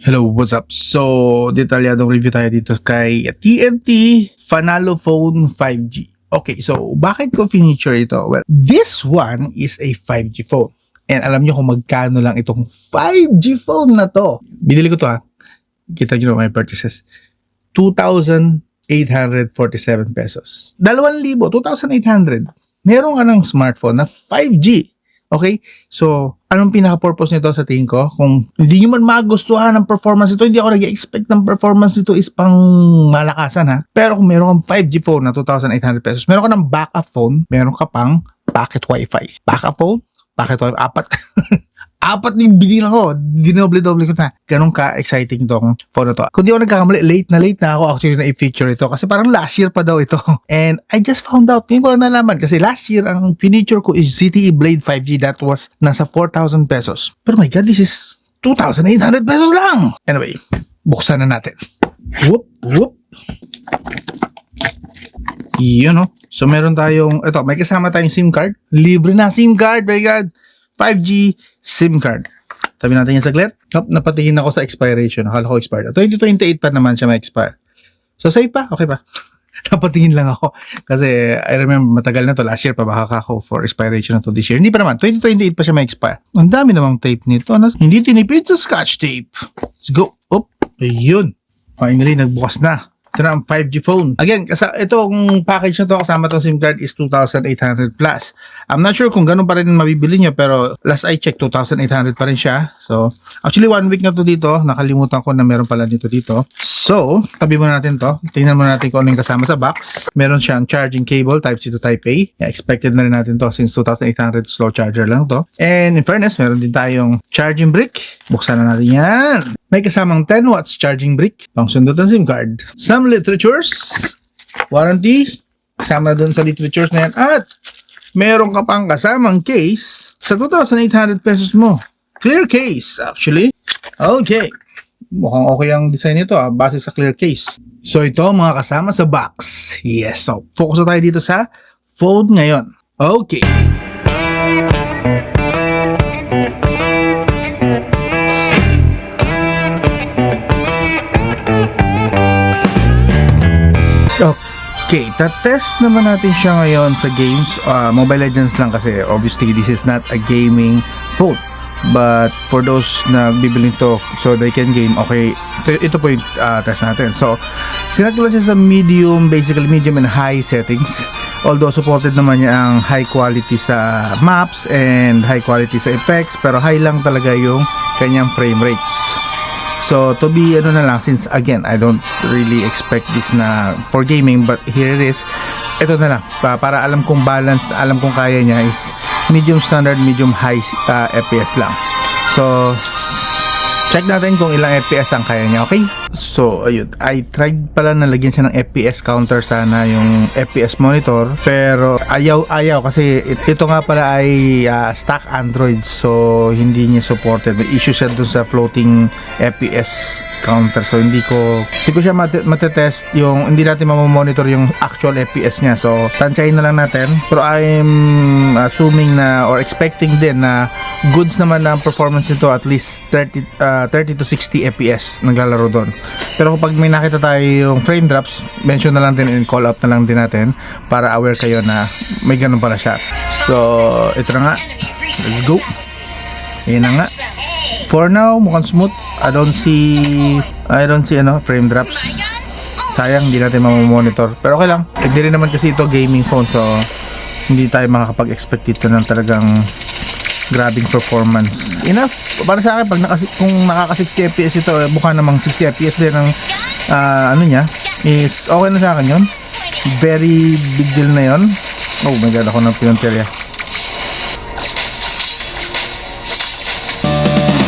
Hello, what's up? So, detalyadong review tayo dito kay TNT Fanalo Phone 5G. Okay, so bakit ko feature ito? Well, this one is a 5G phone. And alam nyo kung magkano lang itong 5G phone na to. Binili ko to ha. Kita nyo na my purchases. 2,847 pesos. 2,000, 2,800. Meron ka ng smartphone na 5G. Okay? So, anong pinaka-purpose nito sa tingin ko? Kung hindi nyo man magustuhan ng performance nito, hindi ako nag-expect ng performance nito is pang malakasan ha. Pero kung meron kang 5G phone na 2,800 pesos, meron ka ng backup phone, meron ka pang pocket wifi. Backup phone, pocket wifi, apat. Apat yung binilang ko. Dinoble-doble ko na. Ganun ka-exciting tong phone na to. Kung di ako nagkakamali, late na ako actually na i-feature ito. Kasi parang last year pa daw ito. And I just found out. Ngayon ko lang nalaman. Kasi last year, ang feature ko is ZTE Blade 5G. That was nasa 4,000 pesos. Pero my God, this is 2,800 pesos lang. Anyway, buksan na natin. Whoop, whoop. Yun, no? So, meron tayong, ito, may kasama tayong SIM card. Libre na SIM card, my God. 5G SIM card. Tabi natin yung saglit. Nope, napatingin ako sa expiration. Akala ko expired. 2028 pa naman siya ma-expire. So, safe pa? Okay pa? Napatingin lang ako. Kasi, I remember, matagal na to. Last year pa baka ako for expiration na to this year. Hindi pa naman. 2028 pa siya ma-expire. Ang dami namang tape nito. Hindi tinipid sa scotch tape. Let's go. Oop. Ayun. Finally, nagbukas na. Ito na ang 5G phone. Again, itong package na to kasama itong SIM card is 2,800 plus. I'm not sure kung ganun pa rin mabibili nyo, pero last I checked, 2,800 pa rin siya. So, actually 1 week na to dito. Nakalimutan ko na meron pala dito. So, tabi mo natin to. Tingnan mo natin kung ano yung kasama sa box. Meron siyang charging cable, Type-C to Type-A. Yeah, expected na rin natin to since 2,800 slow charger lang to. And in fairness, meron din tayong charging brick. Buksan na natin yan. May kasamang 10 watts charging brick, pangsundot ng SIM card. Some literatures, warranty, kasama na dun sa literatures na yan. At meron ka pang kasamang case sa 2,800 pesos mo. Clear case, actually. Okay. Mukhang okay ang design nito base sa clear case. So ito mga kasama sa box. Yes, so focus na tayo dito sa phone ngayon. Okay. Okay, ta-test naman natin siya ngayon sa games. Mobile Legends lang kasi obviously this is not a gaming phone. But for those na bibili nito so they can game, okay, ito po yung test natin. So, sinat ko lang siya sa medium, basically medium and high settings. Although supported naman niya ang high quality sa maps and high quality sa effects, pero high lang talaga yung kanyang frame rate. So, to be na lang, since again, I don't really expect this na for gaming, but here it is. Ito na lang, para alam kong balance, alam kong kaya niya is medium standard, medium high FPS lang. So, check natin kung ilang FPS ang kaya niya, okay? So, ayun. I tried pala na lagyan siya ng FPS counter sana yung FPS monitor. Pero, ayaw kasi ito nga pala ay stock Android. So, hindi niya supported. May issue siya dun sa floating FPS counter. So, hindi ko siya matetest yung, hindi natin mamamonitor yung actual FPS niya. So, tansyahin na lang natin. Pero I'm assuming na, or expecting din na goods naman na performance nito at least 30 to 60 FPS naglalaro doon. Pero kapag may nakita tayo yung frame drops, mention na lang din and call out na lang din natin para aware kayo na may ganun pala siya. So, ito na nga. Let's go. Ayan na nga. For now, mukhang smooth. I don't see frame drops. Sayang, hindi natin mamamonitor. Pero okay lang. Hindi rin naman kasi ito gaming phone, so hindi tayo makakapag-expect ito ng talagang grabing performance. Enough para sa akin, kung nakaka 60 FPS ito, mukha namang 60 FPS din ang niya, is okay na sa akin yun. Very big deal na yun. Oh my God, ako ng pinunterya.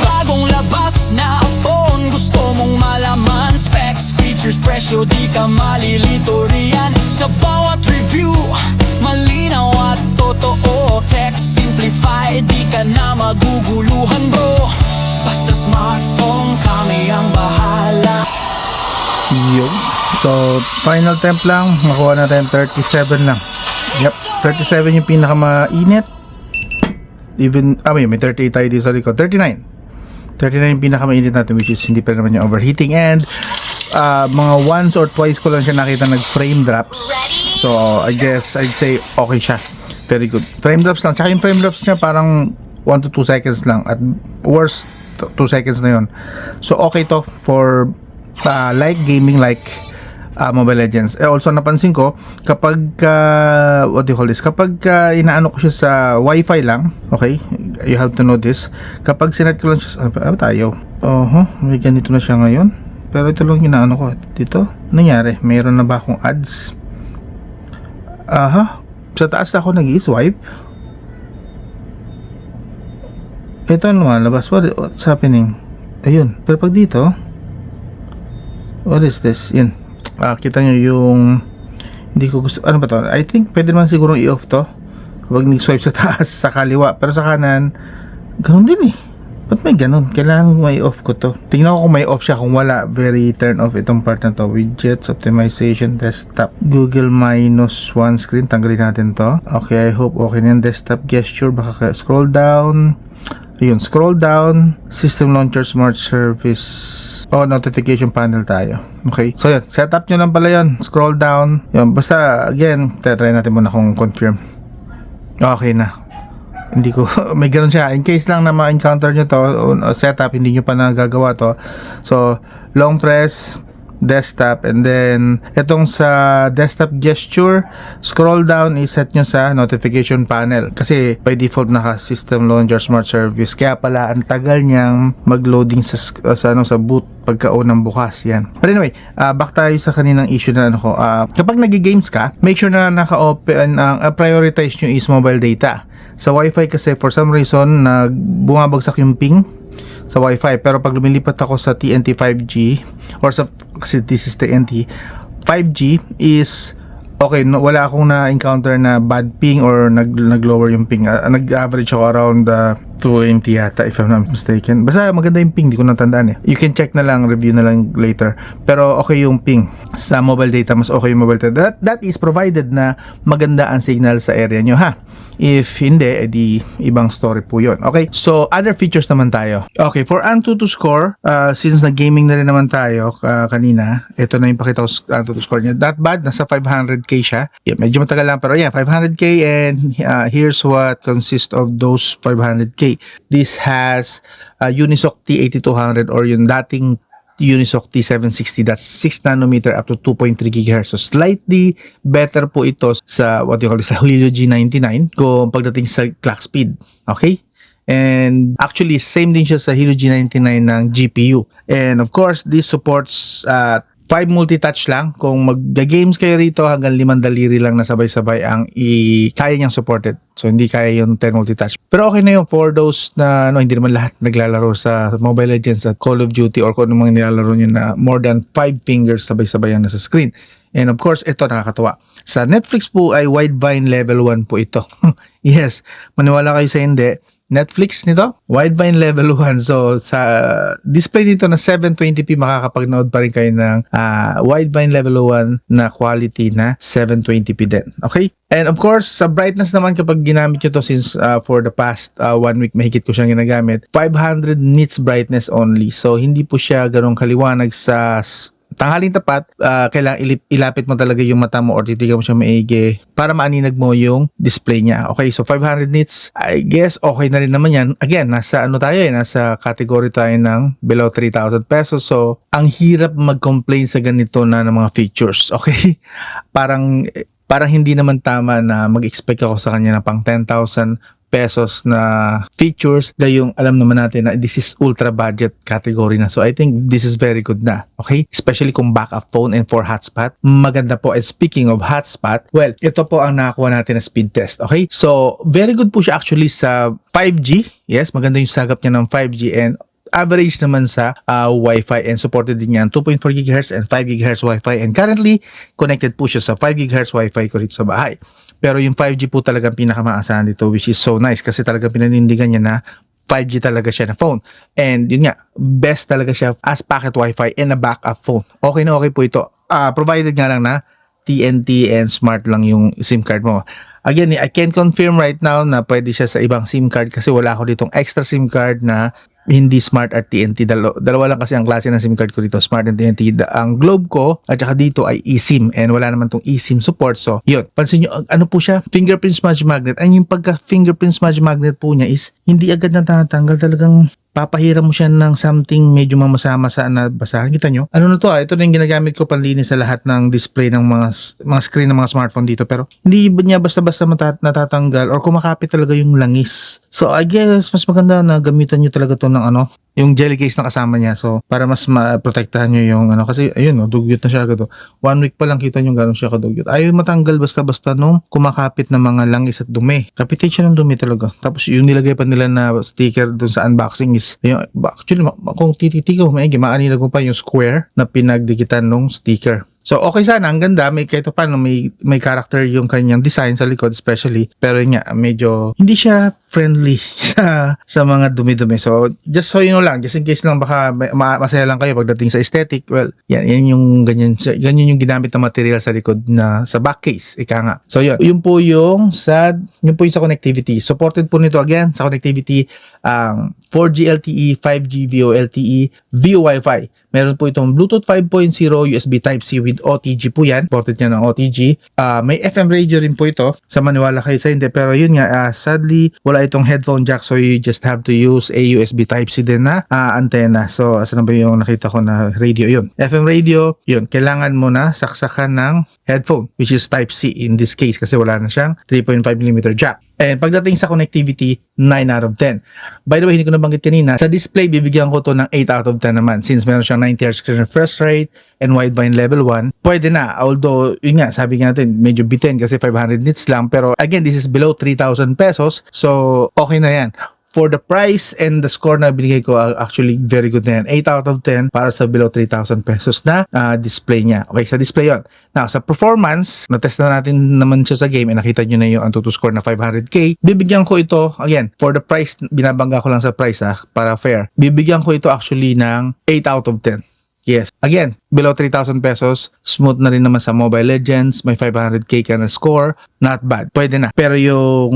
Bagong labas na phone, gusto mong malaman specs, features, presyo, di ka malilito riyan. Sa bawat review, malinaw at totoo. Text simplified, di ka na maguguluhan bro. Basta smartphone, kami ang bahala. Yun. So, final temp lang. Nakuha natin 37 lang. Yep, 37 yung pinakamainit. Even, may 38 tayo dito sa likod. 39. 39 yung pinakamainit natin, which is hindi pa naman yung overheating, and mga once or twice ko lang siya nakita nag-frame drops. So I guess I'd say okay siya. Very good. Frame drops lang. Tsaka yung frame drops niya parang 1 to 2 seconds lang. At worst, 2 seconds na yun. So okay to for like gaming, like Mobile Legends. Also napansin ko kapag what do you call this? Kapag inaano ko siya sa Wi-Fi lang, okay? You have to know this. Kapag sinet ko lang siya ano tayo? May ganito na siya ngayon. Pero ito lang inaano ko dito. Nangyari, mayroon na ba akong ads? Sa taas ako nag-i-swipe. Ito lumalabas. What's happening? Ayun. Pero pag dito, what is this? Yan. Kita nyo yung hindi ko gusto. Ano ba to? I think pwede naman siguro i-off to kapag nag-swipe sa taas, sa kaliwa. Pero sa kanan, ganun din eh. Ba't may ganun? Kailangan may off ko to. Tingnan ko kung may off siya. Kung wala, very turn off itong part na to. Widgets, optimization, desktop, Google -1 screen. Tanggalin natin to. Okay, I hope okay na yung desktop gesture. Baka scroll down. Ayun, scroll down. System launcher, smart service. Notification panel tayo. Okay. So yun, setup nyo lang pala yun. Scroll down. Yun, basta again, try natin muna kung confirm. Okay na. Hindi ko, may ganun siya. In case lang na ma-encounter nyo to, setup, hindi nyo pa nagagawa to. So, long press, desktop, and then itong sa desktop gesture, scroll down, iset nyo sa notification panel kasi by default naka system launcher smart service, kaya pala ang tagal niyang mag-loading sa boot pagkaunang bukas. Yan. But anyway, back tayo sa kaninang issue na ano ko. Kapag nag-games ka, make sure na naka-open ang prioritize nyo is mobile data. Sa Wi-Fi kasi for some reason bumabagsak yung ping sa Wi-Fi, pero pag lumilipat ako sa TNT 5G or kasi this is TNT 5G is okay, wala akong na-encounter na bad ping or nag-lower yung ping. Nag-average ako around 20 yata if I'm not mistaken. Basta maganda yung ping, di ko natandaan eh. You can check na lang, review na lang later. Pero okay yung ping. Sa mobile data, mas okay yung mobile data. That is provided na maganda ang signal sa area nyo, ha? If hindi, edi ibang story po yun. Okay, so other features naman tayo. Okay, for Antutu score, since na-gaming na rin naman tayo kanina, ito na yung pakita ko sa Antutu score niya. That bad, nasa 500k siya. Yeah, medyo matagal lang, pero yeah, 500k, and here's what consists of those 500k. This has Unisoc T8200 or yung dating Unisoc T760, that's 6 nanometer up to 2.3 GHz. So slightly better po ito sa what you call sa Helio G99 kung pagdating sa clock speed. Okay? And actually same din siya sa Helio G99 ng GPU. And of course, this supports 5 multi-touch lang. Kung mag-games kayo rito, hanggang 5 daliri lang na sabay-sabay ang kaya niyang supported. So, hindi kaya yung 10 multi-touch. Pero okay na yun for those na hindi naman lahat naglalaro sa Mobile Legends at Call of Duty or kung ano mga nilalaro nyo na more than 5 fingers sabay-sabay ang nasa screen. And of course, ito nakakatuwa. Sa Netflix po ay Widevine Level 1 po ito. Yes, maniwala kayo sa hindi. Netflix nito, Widevine Level 1. So, sa display nito na 720p, makakapag-nood pa rin kayo ng Widevine Level 1 na quality na 720p din. Okay? And of course, sa brightness naman, kapag ginamit nyo to since for the past 1 week, mahigit ko siyang ginagamit, 500 nits brightness only. So, hindi po siya ganong kaliwanag sa tanghaling tapat. Kailangan ilapit mo talaga yung mata mo or titigan mo siya maigi para maaninag mo yung display niya. Okay, so 500 nits, I guess okay na rin naman yan. Again, nasa nasa category tayo ng below 3,000 pesos. So, ang hirap mag-complain sa ganito na ng mga features. Okay? Parang hindi naman tama na mag-expect ako sa kanya na pang 10,000 pesos na features, gayong alam naman natin na this is ultra budget category na. So I think this is very good na. Okay? Especially kung backup phone and for hotspot. Maganda po. And speaking of hotspot, well, ito po ang nakakuha natin na speed test. Okay? So very good po siya actually sa 5G. Yes, maganda yung sagap niya ng 5G and average naman sa Wi-Fi, and supported din yan 2.4 GHz and 5 GHz Wi-Fi, and currently connected po siya sa 5 GHz Wi-Fi ko rito sa bahay. Pero yung 5G po talagang pinakamaasahan dito, which is so nice kasi talagang pinanindigan niya na 5G talaga siya na phone. And yun nga, best talaga siya as packet Wi-Fi and a backup phone. Okay na okay po ito. Provided nga lang na TNT and smart lang yung SIM card mo. Again, I can confirm right now na pwede siya sa ibang SIM card kasi wala ako ditong extra SIM card na hindi Smart at TNT. Dalawa lang kasi ang klase ng SIM card ko dito, Smart and TNT. Ang Globe ko at saka dito ay eSIM, and wala naman tong eSIM support. So yun, pansin nyo, ano po siya, fingerprint smudge magnet. Ang yung pagka fingerprint smudge magnet po niya is hindi agad natatanggal, talagang papahiram mo siya ng something medyo mamasa-masa na basahan. Kita nyo? Ano na to ito na yung ginagamit ko panlinis sa lahat ng display ng mga screen ng mga smartphone dito, pero hindi niya basta-basta natatanggal or kumakapit talaga yung langis. So I guess mas maganda na gamitan nyo talaga to ng yung jelly case na kasama niya. So para mas ma-protektahan nyo yung kasi ayun dugyot na siya agad. 1 week pa lang kita nyo gano'n siya kadugyot. Ayaw matanggal basta-basta nung kumakapit na mga langis at dumi. Kapitin siya ng dumi talaga. Tapos yung nilagay pa nila na sticker dun sa unboxing is actually kung tititigaw maigi, maanilag mo pa yung square na pinagdikitan nung sticker. So okay sana, ang ganda, may kahit paano may character yung kanyang design sa likod especially, pero yun nga, medyo hindi siya friendly sa mga dumi-dumi. So just so you know lang, just in case lang baka masaya lang kayo pagdating sa aesthetic, well, yan yung ganyan yung ginamit na material sa likod na sa back case, ika nga. So yun po yung sa connectivity. Supported po nito again sa connectivity 4G LTE, 5G VoLTE, VoWiFi. Meron po itong Bluetooth 5.0, USB Type-C with OTG po yan. Ported niya ng OTG. May FM radio rin po ito. Sa maniwala kayo sa hindi. Pero yun nga, sadly, wala itong headphone jack. So you just have to use a USB Type-C din na antenna. So asan na ba yung nakita ko na radio yun? FM radio, yun. Kailangan mo na saksakan ng headphone, which is Type-C in this case kasi wala na siyang 3.5mm jack. And pagdating sa connectivity, 9 out of 10. By the way, hindi ko nabanggit kanina, sa display, bibigyan ko to ng 8 out of 10 naman. Since meron siyang 90Hz screen refresh rate and wideband level 1, pwede na. Although, yun nga, sabi nga natin, medyo bitin kasi 500 nits lang. Pero again, this is below 3,000 pesos. So, okay na yan. For the price and the score na binigay ko, actually very good na yan. 8 out of 10 para sa below 3,000 pesos na display niya. Okay, sa display yon. Now, sa performance, na-test na natin naman siya sa game and nakita nyo na yung Antutu score na 500k. Bibigyan ko ito, again, for the price, binabangga ko lang sa price para fair. Bibigyan ko ito actually ng 8 out of 10. Yes. Again, below 3,000 pesos, smooth na rin naman sa Mobile Legends, may 500k ka na score, not bad. Pwede na. Pero yung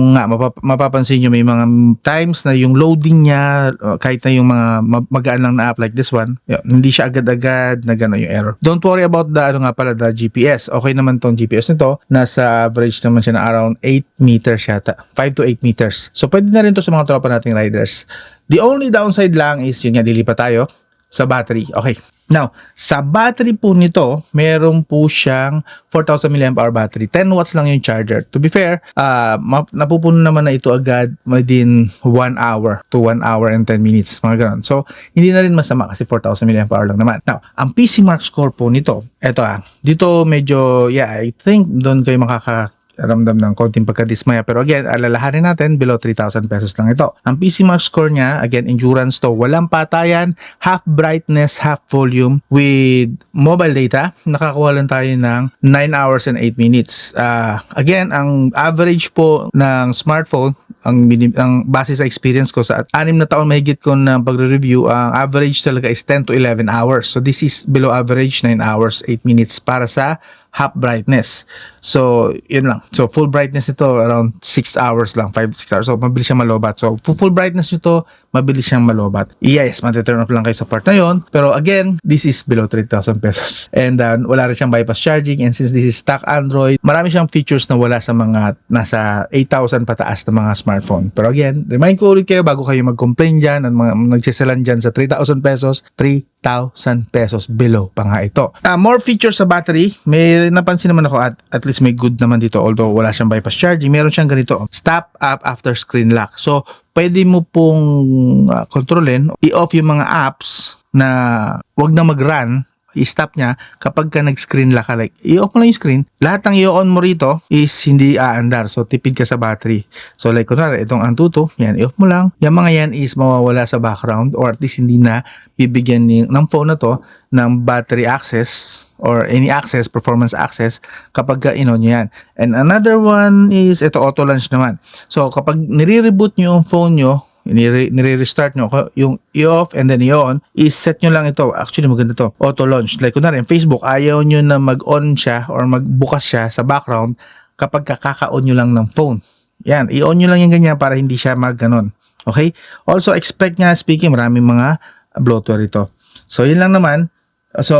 mapapansin nyo, may mga times na yung loading niya, kahit na yung mga magaan lang na app like this one, hindi siya agad-agad na gano'n yung error. Don't worry about the GPS. Okay naman tong GPS nito. Nasa average naman siya na around 8 meters yata. 5 to 8 meters. So, pwede na rin to sa mga tropa nating riders. The only downside lang is, yun nga, dilipat tayo sa battery. Okay. Now, sa battery po nito, meron po siyang 4,000 mAh battery. 10 watts lang yung charger. To be fair, napupuno naman na ito agad within 1 hour to 1 hour and 10 minutes. Mga ganun. So, hindi na rin masama kasi 4,000 mAh lang naman. Now, ang PC Mark score po nito, eto dito medyo, I think doon kayo ramdam ng konting pagkadismaya. Pero again, alalahanin natin, below 3,000 pesos lang ito. Ang PC Mark score niya, again, endurance to. Walang patayan, half brightness, half volume. With mobile data, nakakuha lang tayo ng 9 hours and 8 minutes. Again, ang average po ng smartphone, ang base sa experience ko sa 6 na taon mahigit ko na pagre-review, ang average talaga is 10 to 11 hours. So this is below average, 9 hours, 8 minutes para sa half brightness. So, yun lang. So, full brightness ito around 6 hours lang, 5-6 hours. So, mabilis siyang malobat. So, full brightness nito, mabilis siyang malobat. Yes, mati-turn off lang kayo sa part na yun. Pero again, this is below 3,000 pesos. And wala rin siyang bypass charging. And since this is stock Android, marami siyang features na wala sa mga nasa 8,000 pataas na mga smartphone. Pero again, remind ko ulit kayo bago kayo mag-complain dyan at mga nagsiselan dyan sa 3,000 pesos, 3,000 pesos below pa nga ito. More features sa battery. May napansin naman ako at least may good naman dito, although wala siyang bypass charging. Meron siyang ganito, stop app after screen lock. So, pwede mo pong kontrolin, i-off yung mga apps na wag na mag-run, i-stop niya kapag ka nag-screen lock ka. Like, i-off mo lang yung screen. Lahat ng i-on mo rito is hindi aandar. So, tipid ka sa battery. So, like, kunwari, itong Antutu, yan, i-off mo lang. Yung mga yan is mawawala sa background or at least hindi na bibigyan ng phone na to ng battery access or any access, performance access kapag ka in-on nyo yan. And another one is, ito, auto launch naman. So, kapag nire-reboot nyo yung phone nyo, nire-restart nyo, yung i-off and then i-on, i-set nyo lang ito. Actually, maganda to. Auto launch. Like, kunwari, in Facebook, ayaw nyo na mag-on siya or magbukas siya sa background kapag kaka-on nyo lang ng phone. Yan, i-on nyo lang yung ganyan para hindi siya mag-ganon. Okay? Also, expect nga speaking, maraming mga bloatware ito. So, yun lang naman. So,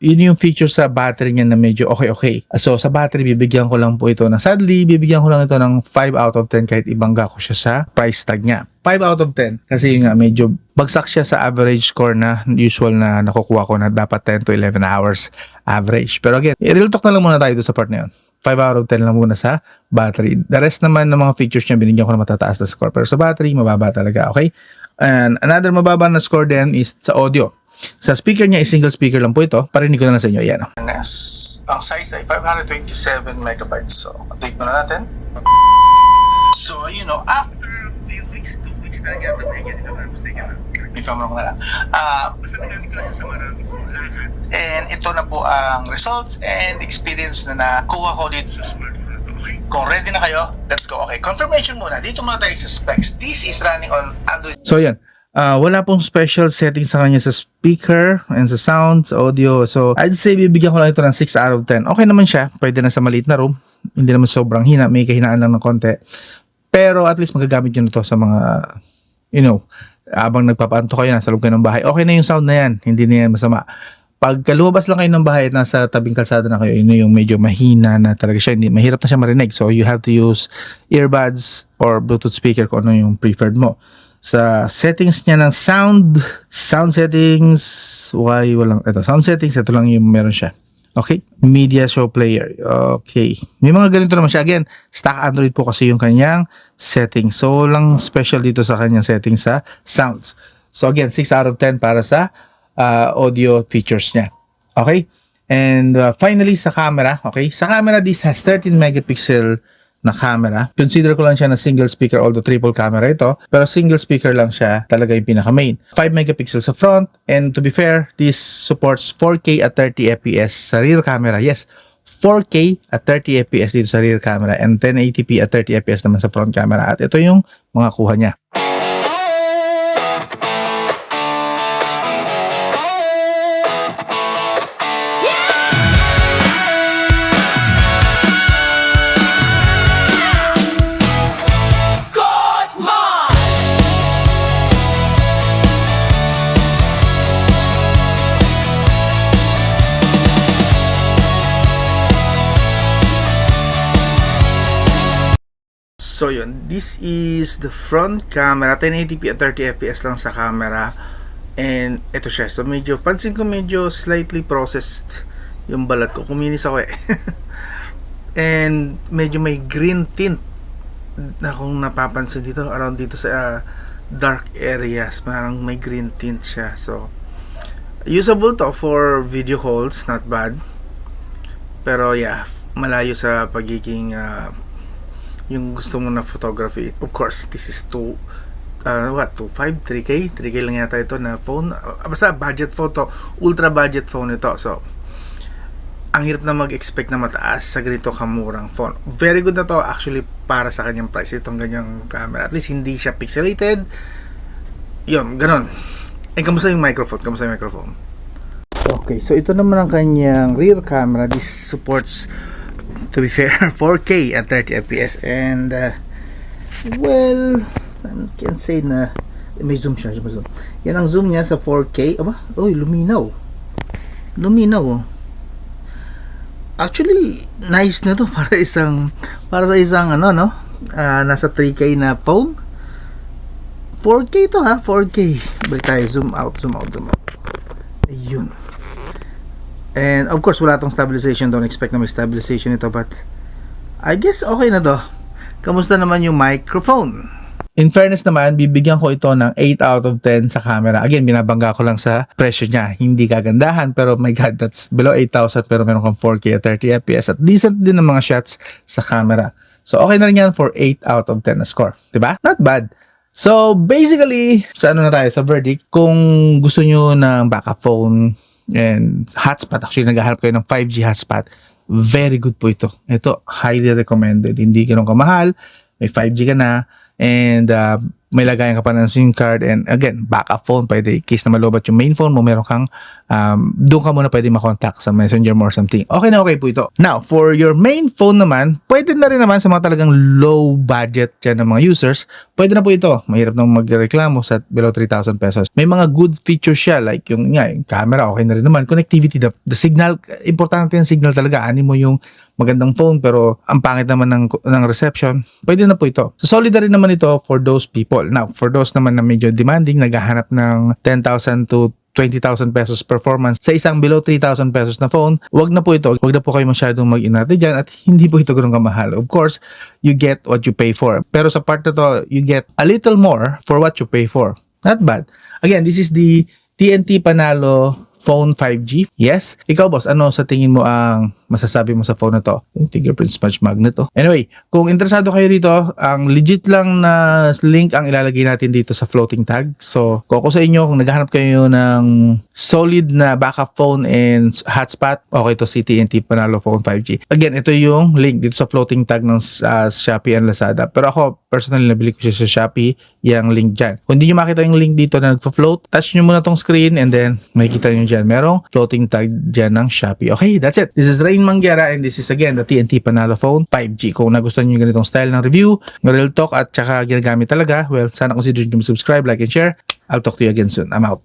yun yung feature sa battery niya na medyo okay. So, sa battery, bibigyan ko lang po ito sadly, bibigyan ko lang ito ng 5 out of 10 kahit ibangga ko siya sa price tag niya. 5 out of 10 kasi yun nga, medyo bagsak siya sa average score na usual na nakukuha ko na dapat 10 to 11 hours average. Pero again, real talk na lang muna tayo sa part na yun. 5 out of 10 lang muna sa battery. The rest naman ng mga features niya, binigyan ko na matataas na score. Pero sa battery, mababa talaga, okay? And another mababa na score din is sa audio. Sa speaker niya, single speaker lang po ito. Parinig ko na lang sa inyo. Yan. Ang size ay 527 megabytes. So, update muna natin. So, after a few weeks, 2 weeks talaga, if I'm wrong na lang. Basta nagamit ko lang sa marami ko lahat. And ito na po ang results and experience na nakuha ko dito sa smartphone. Okay. Kung ready na kayo, let's go. Okay, confirmation muna. Dito muna tayo sa specs. This is running on Android. So, yan. Wala pong special settings sa kanya sa speaker and sa sound, sa audio. So, I'd say bibigyan ko lang ito ng 6 out of 10. Okay naman siya. Pwede na sa maliit na room. Hindi naman sobrang hina. May kahinaan lang ng konti. Pero at least magagamit nyo na ito sa mga, abang nagpapaanto kayo, nasa loob kayo ng bahay. Okay na yung sound na yan. Hindi na yan masama. Pag lumabas lang kayo ng bahay at nasa tabing kalsada na kayo, yun yung medyo mahina na talaga siya. Hindi, mahirap na siya marinig. So, you have to use earbuds or Bluetooth speaker kung ano yung preferred mo. Sa settings niya ng sound settings, sound settings, ito lang yung meron siya. Okay? Media show player. Okay. May mga ganito naman siya. Again, stock Android po kasi yung kanyang settings. So, lang special dito sa kanyang settings sa sounds. So, again, 6 out of 10 para sa audio features niya. Okay? And finally, sa camera. Okay? Sa camera, this has 13 megapixel na camera. Consider ko lang siya na single speaker, although triple camera ito. Pero single speaker lang siya talaga yung pinaka-main. 5 megapixel sa front. And to be fair, this supports 4K at 30 FPS sa rear camera. Yes, 4K at 30 FPS dito sa rear camera. And 1080p at 30 FPS naman sa front camera. At ito yung mga kuha niya. So yun, this is the front camera, 1080p at 30 fps lang sa camera. And ito siya, so medyo, pansin ko medyo slightly processed yung balat ko, kuminis ako eh. And medyo may green tint na kung napapansin dito, around dito sa dark areas, parang may green tint siya. So, usable to for video calls, not bad. Pero yeah, malayo sa pagiging yung gusto mo na photography. Of course, this is 2.5, 3K? 3K lang yata ito na phone. Basta budget phone to. Ultra budget phone ito. So, ang hirap na mag-expect na mataas sa ganito kamurang phone. Very good na to actually para sa kanyang price. Itong ganyang camera. At least hindi siya pixelated. Yun, ganun. Eh, kamusta yung microphone? Okay, so ito naman ang kanyang rear camera. This supports, to be fair, 4K at 30 fps and well, I can say na may zoom siya, zoom. Yan ang zoom niya sa 4K. Aba, luminaw oh. Actually, nice na to para sa isang nasa 3K na phone. 4K to 4K. Balik tayo, zoom out. Ayun. And of course, wala tong stabilization. Don't expect na may stabilization ito, but I guess okay na to. Kamusta naman yung microphone? In fairness naman, bibigyan ko ito ng 8 out of 10 sa camera. Again, binabangga ko lang sa presyo niya. Hindi kagandahan, pero my God, that's below 8,000 pero meron kang 4K at 30 FPS at decent din ang mga shots sa camera. So okay na rin yan for 8 out of 10 na score. Diba? Not bad. So basically, sa na tayo? Sa verdict, kung gusto nyo ng backup phone and hotspot, actually naghahanap kayo ng 5G hotspot, very good po ito. Ito, highly recommended. Hindi ganun kamahal, may 5G ka na, and may lagayan ka pa ng SIM card, and again, backup phone, pwede, in case na malobat yung main phone mo, meron kang, doon ka muna pwede makontakt sa Messenger mo or something. Okay na okay po ito. Now, for your main phone naman, pwede na rin naman sa mga talagang low budget dyan ng mga users, pwede na po ito. Mahirap nang magreklamo sa below 3,000 pesos. May mga good features siya, like yung camera, okay na rin naman. Connectivity, the signal, importante yung signal talaga. Ani mo yung magandang phone pero ang pangit naman ng reception, pwede na po ito. So solid na rin naman ito for those people. Now, for those naman na medyo demanding, naghahanap ng 10,000 to 20,000 pesos performance sa isang below 3,000 pesos na phone, wag na po ito. Wag na po kayo masyadong mag-inarte dyan at hindi po ito ganun kamahal. Of course, you get what you pay for. Pero sa part na to, you get a little more for what you pay for. Not bad. Again, this is the TNT Panalo Phone 5G. Yes? Ikaw, boss, ano sa tingin mo ang masasabi mo sa phone na to? Yung fingerprint smudge magnet to. Anyway, kung interesado kayo dito, ang legit lang na link ang ilalagay natin dito sa floating tag. So, kung ako sa inyo, kung naghahanap kayo ng solid na backup phone and hotspot, okay to si TNT Panalo Phone 5G. Again, ito yung link dito sa floating tag ng Shopee and Lazada. Pero ako, personally, nabili ko siya sa Shopee, yung link dyan. Kung hindi nyo makita yung link dito na nagpa-float, touch nyo muna tong screen and then makikita nyo dyan. Merong floating tag dyan ng Shopee. Okay, that's it. This is Rain Manguera and this is again the TNT Panalo Phone 5G. Kung nagustuhan nyo yung ganitong style ng review, ng real talk at saka ginagamit talaga, well, sana consider nyo subscribe, like, and share. I'll talk to you again soon. I'm out.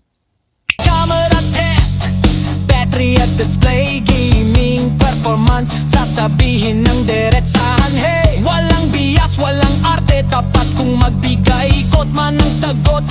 Camera test, battery at display, gaming performance, sasabihin ng diretsahan. Hey, walang bias, walang arte, tapat kung magbigay, ikot man ang sagot.